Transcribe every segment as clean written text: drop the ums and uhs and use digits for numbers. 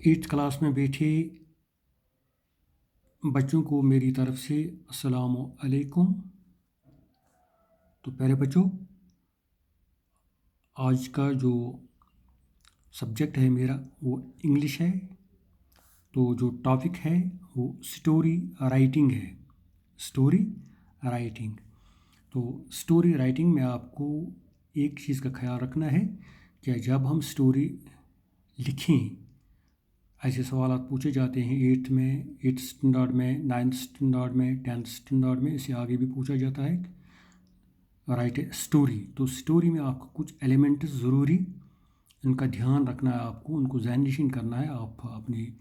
Eighth class में बैठे बच्चों को मेरी तरफ से अस्सलामु अलैकुम। तो प्यारे बच्चों, आज का जो सब्जेक्ट है मेरा वो इंग्लिश है। तो जो टॉपिक है वो स्टोरी राइटिंग है। Story writing. तो स्टोरी राइटिंग में आपको एक चीज़ का ख्याल रखना है कि जब हम स्टोरी लिखें, ऐसे सवाल पूछे जाते हैं एट्थ स्टैंडर्ड में, नाइन्थ स्टैंडर्ड में, टेंथ स्टैंडर्ड में, इससे आगे भी पूछा जाता है राइट ए स्टोरी। तो स्टोरी में आपको कुछ एलिमेंट्स ज़रूरी इनका ध्यान रखना है, आपको उनको ज़हन करना है। आप अपनी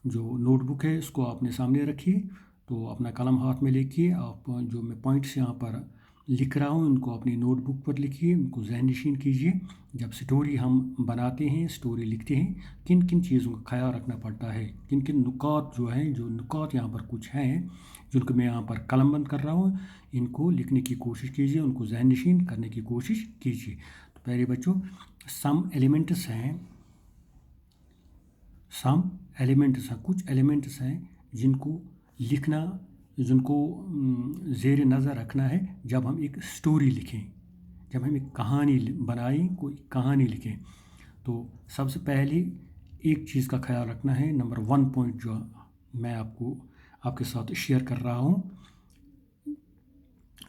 जो नोटबुक है उसको अपने सामने रखिए, तो अपना कलम हाथ में लेके आप जो मैं पॉइंट्स यहाँ पर लिख रहा हूँ उनको अपनी नोटबुक पर लिखिए, उनको ज़हन कीजिए। जब स्टोरी हम बनाते हैं, स्टोरी लिखते हैं, किन किन चीज़ों का ख्याल रखना पड़ता है, किन किन नुकात जो हैं, जो नुकात यहाँ पर कुछ हैं जिनको मैं यहाँ पर कलमबंद कर रहा हूँ, इनको लिखने की कोशिश कीजिए, उनको ज़हन करने की कोशिश कीजिए। तो प्यारे बच्चों, सम एलिमेंट्स हैं कुछ एलिमेंट्स हैं जिनको लिखना, जिनको ज़ेर नज़र रखना है जब हम एक स्टोरी लिखें, जब हम एक कहानी बनाएं, कोई कहानी लिखें। तो सबसे पहले एक चीज़ का ख्याल रखना है, नंबर 1 पॉइंट जो मैं आपके साथ शेयर कर रहा हूँ,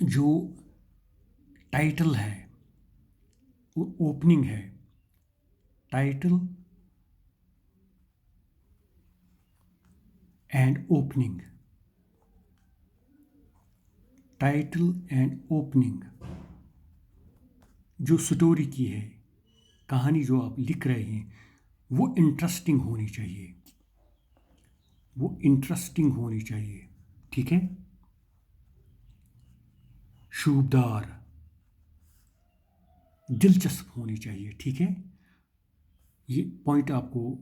जो टाइटल है वो ओपनिंग है। Title and opening, title and opening जो स्टोरी की है, कहानी जो आप लिख रहे हैं, वो इंटरेस्टिंग होनी चाहिए, वो इंटरेस्टिंग होनी चाहिए। ठीक है, शूबदार, दिलचस्प होनी चाहिए। ठीक है, ये पॉइंट आपको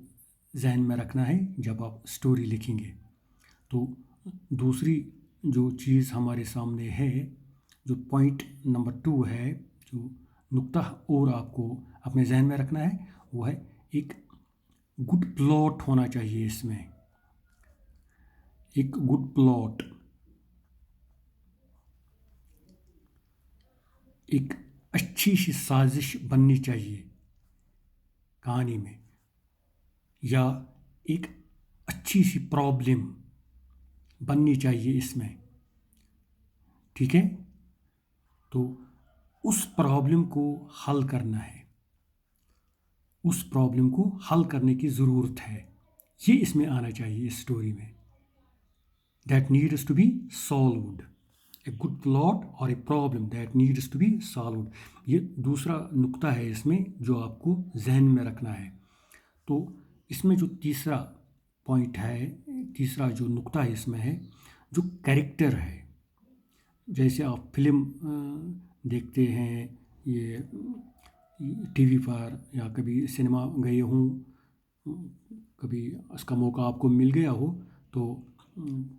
जहन में रखना है जब आप स्टोरी लिखेंगे। तो दूसरी जो चीज़ हमारे सामने है, जो पॉइंट नंबर 2 है, जो नुक्ता और आपको अपने जहन में रखना है, वो है एक गुड प्लॉट होना चाहिए इसमें। एक गुड प्लॉट, एक अच्छी सी साजिश बननी चाहिए कहानी में, या एक अच्छी सी प्रॉब्लम बननी चाहिए इसमें। ठीक है, तो उस प्रॉब्लम को हल करना है, उस प्रॉब्लम को हल करने की ज़रूरत है, ये इसमें आना चाहिए इस स्टोरी में। That needs to be solved, a good plot और a problem that needs to be solved, ये दूसरा नुक्ता है इसमें जो आपको जहन में रखना है। तो इसमें जो तीसरा पॉइंट है, तीसरा जो नुक्ता है इसमें है जो कैरेक्टर है। जैसे आप फिल्म देखते हैं, ये टीवी पर, या कभी सिनेमा गए हों, कभी उसका मौका आपको मिल गया हो, तो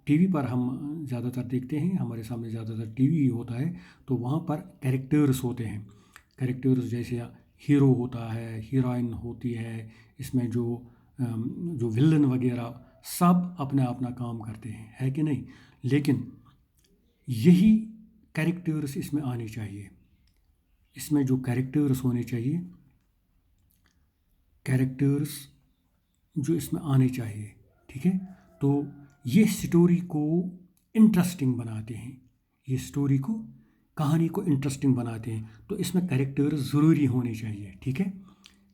टीवी पर हम ज़्यादातर देखते हैं, हमारे सामने ज़्यादातर टीवी ही होता है। तो वहाँ पर कैरेक्टर्स होते हैं। कैरेक्टर्स जैसे हीरो होता है, हीरोइन होती है, इसमें जो विलन वगैरह सब अपना अपना काम करते हैं, है कि नहीं? लेकिन यही कैरेक्टर्स इसमें आने चाहिए। इसमें जो कैरेक्टर्स होने चाहिए, कैरेक्टर्स जो इसमें आने चाहिए, ठीक है, तो ये स्टोरी को इंटरेस्टिंग बनाते हैं, ये स्टोरी को, कहानी को इंटरेस्टिंग बनाते हैं। तो इसमें कैरेक्टर्स ज़रूरी होने चाहिए। ठीक है,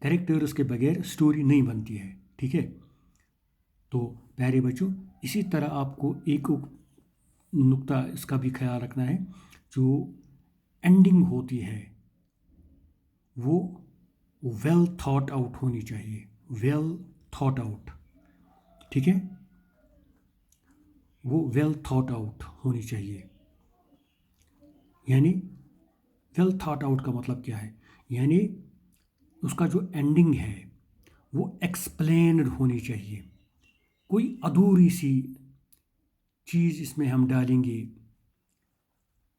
कैरेक्टर्स के बगैर स्टोरी नहीं बनती है। ठीक है, तो प्यारे बच्चों, इसी तरह आपको एक नुक्ता इसका भी ख्याल रखना है, जो एंडिंग होती है वो वेल थॉट आउट होनी चाहिए, वेल थॉट आउट। ठीक है, वो वेल थॉट आउट होनी चाहिए। यानी वेल थॉट आउट का मतलब क्या है? यानी उसका जो एंडिंग है वो एक्सप्लेन्ड होनी चाहिए। कोई अधूरी सी चीज़ इसमें हम डालेंगे,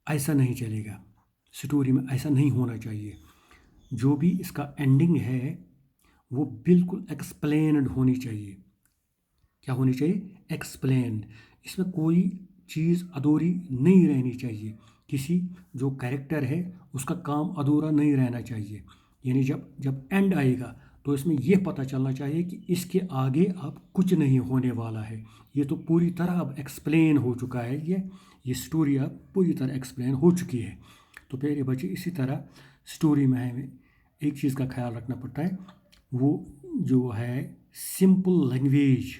ऐसा नहीं चलेगा। स्टोरी में ऐसा नहीं होना चाहिए। जो भी इसका एंडिंग है वो बिल्कुल एक्सप्लेन्ड होनी चाहिए, क्या होनी चाहिए? एक्सप्लेन्ड। इसमें कोई चीज़ अधूरी नहीं रहनी चाहिए, किसी जो कैरेक्टर है उसका काम अधूरा नहीं रहना चाहिए। यानी जब जब एंड आएगा तो इसमें यह पता चलना चाहिए कि इसके आगे अब कुछ नहीं होने वाला है, ये तो पूरी तरह अब एक्सप्लेन हो चुका है, ये स्टोरी अब पूरी तरह एक्सप्लेन हो चुकी है। तो प्यारे बच्चे, इसी तरह स्टोरी में हमें एक चीज़ का ख्याल रखना पड़ता है, वो जो है सिंपल लैंग्वेज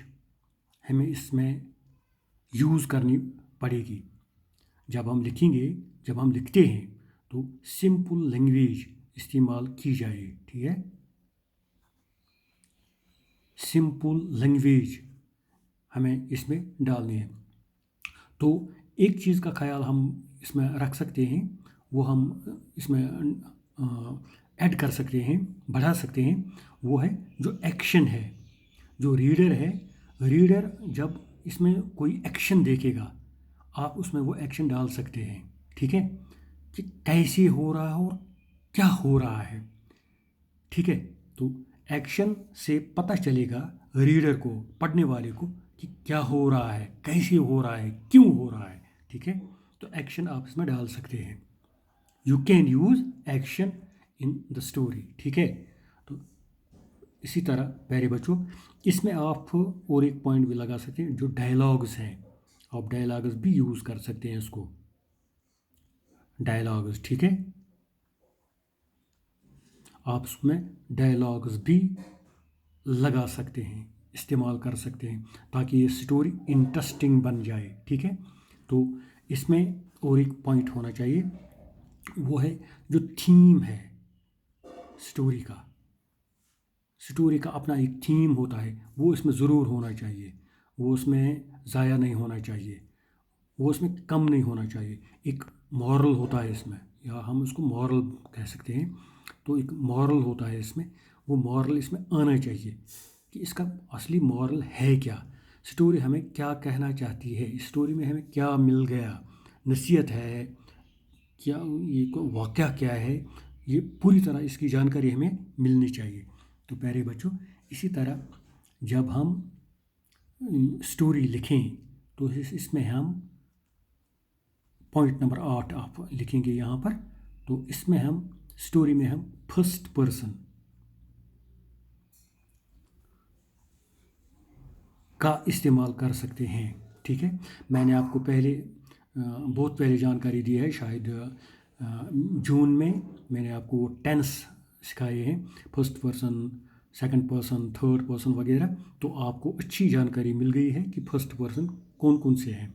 हमें इसमें यूज़ करनी पड़ेगी। जब हम लिखेंगे, जब हम लिखते हैं तो सिंपल लैंग्वेज इस्तेमाल की जाए, ठीक है? सिंपल लैंग्वेज हमें इसमें डालनी है। तो एक चीज़ का ख्याल हम इसमें रख सकते हैं, वो हम इसमें ऐड कर सकते हैं, बढ़ा सकते हैं, वो है जो एक्शन है। जो रीडर है, रीडर जब इसमें कोई एक्शन देखेगा, आप उसमें वो एक्शन डाल सकते हैं, ठीक है? कि कैसे हो रहा है और क्या हो रहा है, ठीक है? तो एक्शन से पता चलेगा रीडर को, पढ़ने वाले को, कि क्या हो रहा है, कैसे हो रहा है, क्यों हो रहा है, ठीक है? तो एक्शन आप इसमें डाल सकते हैं। You can use action in the story, ठीक है? तो इसी तरह प्यारे बच्चों, इसमें आप और एक पॉइंट भी लगा सकते हैं, जो डायलॉग्स हैं, आप डायलॉग्स भी यूज़ कर सकते हैं इसको, डायलॉग्स, ठीक है? आप उसमें डायलॉग्स भी लगा सकते हैं, इस्तेमाल कर सकते हैं, ताकि ये स्टोरी इंटरेस्टिंग बन जाए, ठीक है? तो इसमें और एक पॉइंट होना चाहिए, वो है जो थीम है स्टोरी का। स्टोरी का अपना एक थीम होता है, वो इसमें ज़रूर होना चाहिए, वो उसमें ज़ाया नहीं होना चाहिए, वो उसमें कम नहीं होना चाहिए। एक मॉरल होता है इसमें, या हम उसको मॉरल कह सकते हैं। तो एक मॉरल होता है इसमें, वो मॉरल इसमें आना चाहिए कि इसका असली मॉरल है क्या, स्टोरी हमें क्या कहना चाहती है, इस स्टोरी में हमें क्या मिल गया, नसीहत है क्या, ये को वाक़या क्या है, ये पूरी तरह इसकी जानकारी हमें मिलनी चाहिए। तो प्यारे बच्चों, इसी तरह जब हम स्टोरी लिखें तो इसमें हम पॉइंट नंबर 8 आप लिखेंगे यहाँ पर। तो इसमें हम स्टोरी में हम फर्स्ट पर्सन का इस्तेमाल कर सकते हैं, ठीक है? मैंने आपको पहले बहुत पहले जानकारी दी है, शायद जून में मैंने आपको टेंस सिखाए हैं, first person, second person, third person वगैरह। तो आपको अच्छी जानकारी मिल गई है कि फर्स्ट पर्सन कौन कौन से हैं।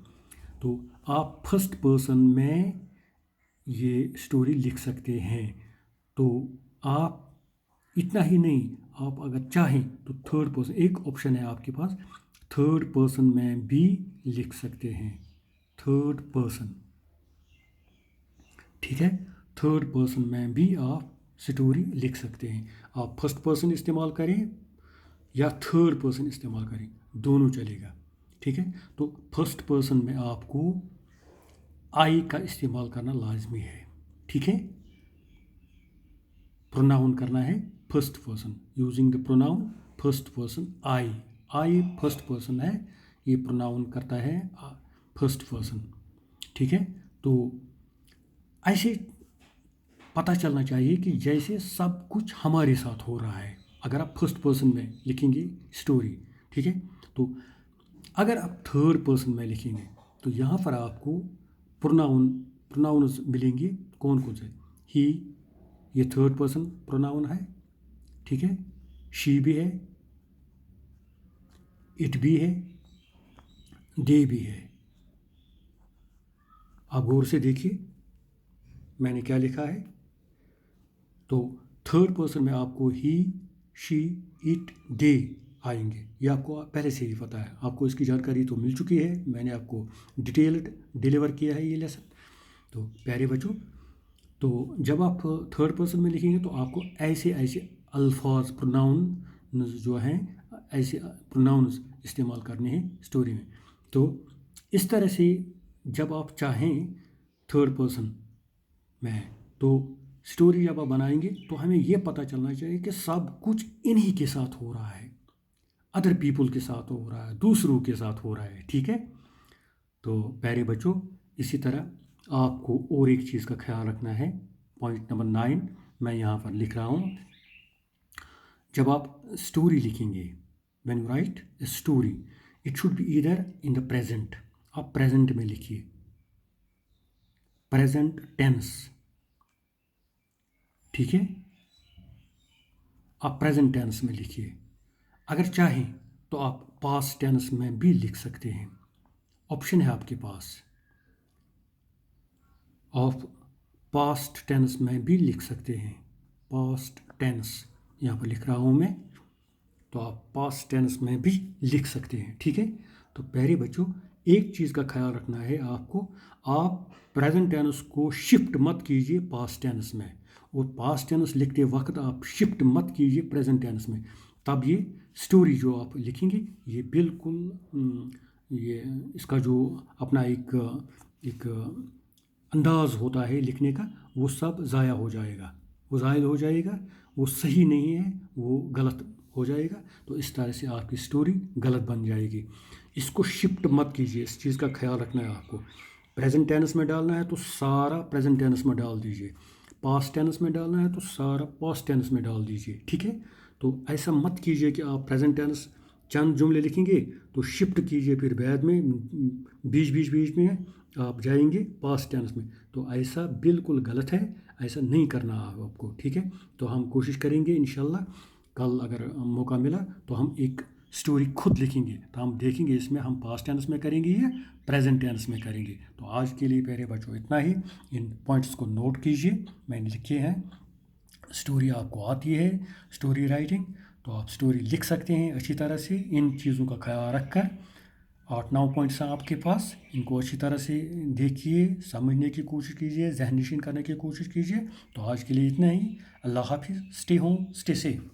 तो आप फर्स्ट पर्सन में ये स्टोरी लिख सकते हैं। तो आप इतना ही नहीं, आप अगर चाहें तो थर्ड पर्सन, एक ऑप्शन है आपके पास, थर्ड पर्सन में भी लिख सकते हैं, थर्ड पर्सन, ठीक है? थर्ड पर्सन में भी आप स्टोरी लिख सकते हैं। आप फर्स्ट पर्सन इस्तेमाल करें या थर्ड पर्सन इस्तेमाल करें, दोनों चलेगा, ठीक है? तो फर्स्ट पर्सन में आपको आई का इस्तेमाल करना लाजमी है, ठीक है? प्रोनाउन करना है first person, using the pronoun first person I. I first person है, ये प्रोनाउन करता है फर्स्ट पर्सन, ठीक है? तो ऐसे पता चलना चाहिए कि जैसे सब कुछ हमारे साथ हो रहा है, अगर आप फर्स्ट पर्सन में लिखेंगे स्टोरी, ठीक है? तो अगर आप थर्ड पर्सन में लिखेंगे तो यहाँ पर आपको प्रोनाउन्स मिलेंगे, कौन कौन से? ही, ये थर्ड पर्सन प्रोनाउन है, ठीक है? शी भी है, इट भी है, दे भी है। आप गौर से देखिए मैंने क्या लिखा है। तो थर्ड पर्सन में आपको ही, शी, इट, दे आएंगे, ये आपको पहले से ही पता है, आपको इसकी जानकारी तो मिल चुकी है, मैंने आपको डिटेल्ड डिलीवर किया है ये लेसन। तो प्यारे बच्चों, तो जब आप थर्ड पर्सन में लिखेंगे तो आपको ऐसे ऐसे अल्फाज, प्रोनाउन जो हैं, ऐसे प्रोनाउंस इस्तेमाल करने हैं स्टोरी में। तो इस तरह से जब आप चाहें थर्ड पर्सन में, तो स्टोरी जब आप बनाएंगे तो हमें ये पता चलना चाहिए कि सब कुछ इन्हीं के साथ हो रहा है, अदर पीपल के साथ हो रहा है, दूसरों के साथ हो रहा है, ठीक है। तो प्यारे बच्चों, इसी तरह आपको और एक चीज़ का ख्याल रखना है। पॉइंट नंबर 9 मैं यहाँ पर लिख रहा हूँ। जब आप स्टोरी लिखेंगे, when you right a story, it should be either in the present. आप प्रेजेंट में लिखिए, प्रेजेंट टेंस, ठीक है। आप प्रेजेंट टेंस में लिखिए। अगर चाहें तो आप पास्ट टेंस में भी लिख सकते हैं, ऑप्शन है आपके पास। आप पास्ट टेंस में भी लिख सकते हैं, पास्ट टेंस यहाँ पर लिख रहा हूँ मैं, तो आप पास्ट टेंस में भी लिख सकते हैं, ठीक है। तो प्यारे बच्चों, एक चीज़ का ख्याल रखना है आपको, आप प्रेजेंट टेंस को शिफ्ट मत कीजिए पास्ट टेंस में, और पास्ट टेंस लिखते वक्त आप शिफ्ट मत कीजिए प्रेजेंट टेंस में। तब ये स्टोरी जो आप लिखेंगे ये बिल्कुल ये इसका जो अपना एक अंदाज़ होता है लिखने का, वो सब ज़ाया हो जाएगा, वो ज़ायल हो जाएगा, वो सही नहीं है, वो गलत हो जाएगा। तो इस तरह से आपकी स्टोरी गलत बन जाएगी। इसको शिफ्ट मत कीजिए, इस चीज़ का ख्याल रखना है आपको। प्रेजेंट टेंस में डालना है तो सारा प्रेजेंट टेंस में डाल दीजिए, पास्ट टेंस में डालना है तो सारा पास्ट टेंस में डाल दीजिए, ठीक है। तो ऐसा मत कीजिए कि आप प्रेजेंट टेंस चंद जुमले लिखेंगे तो शिफ्ट कीजिए, फिर बाद में बीच में आप जाएंगे पास्ट टेंस में, तो ऐसा बिल्कुल गलत है, ऐसा नहीं करना आपको, ठीक है। तो हम कोशिश करेंगे इंशाल्लाह, कल अगर मौका मिला तो हम एक स्टोरी खुद लिखेंगे, तो हम देखेंगे इसमें हम पास्ट टेंस में करेंगे या प्रेजेंट टेंस में करेंगे। तो आज के लिए प्यारे बच्चों इतना ही। इन पॉइंट्स को नोट कीजिए, मैंने लिखे हैं। स्टोरी आपको आती है, स्टोरी राइटिंग, तो आप स्टोरी लिख सकते हैं अच्छी तरह से, इन चीज़ों का ख्याल रखकर। 8-9 पॉइंट्स हैं आपके पास, इनको अच्छी तरह से देखिए, समझने की कोशिश कीजिए, ज़हन नशीन करने की कोशिश कीजिए। तो आज के लिए इतना ही। अल्लाह हाफिज़, स्टे होम, स्टे सेफ।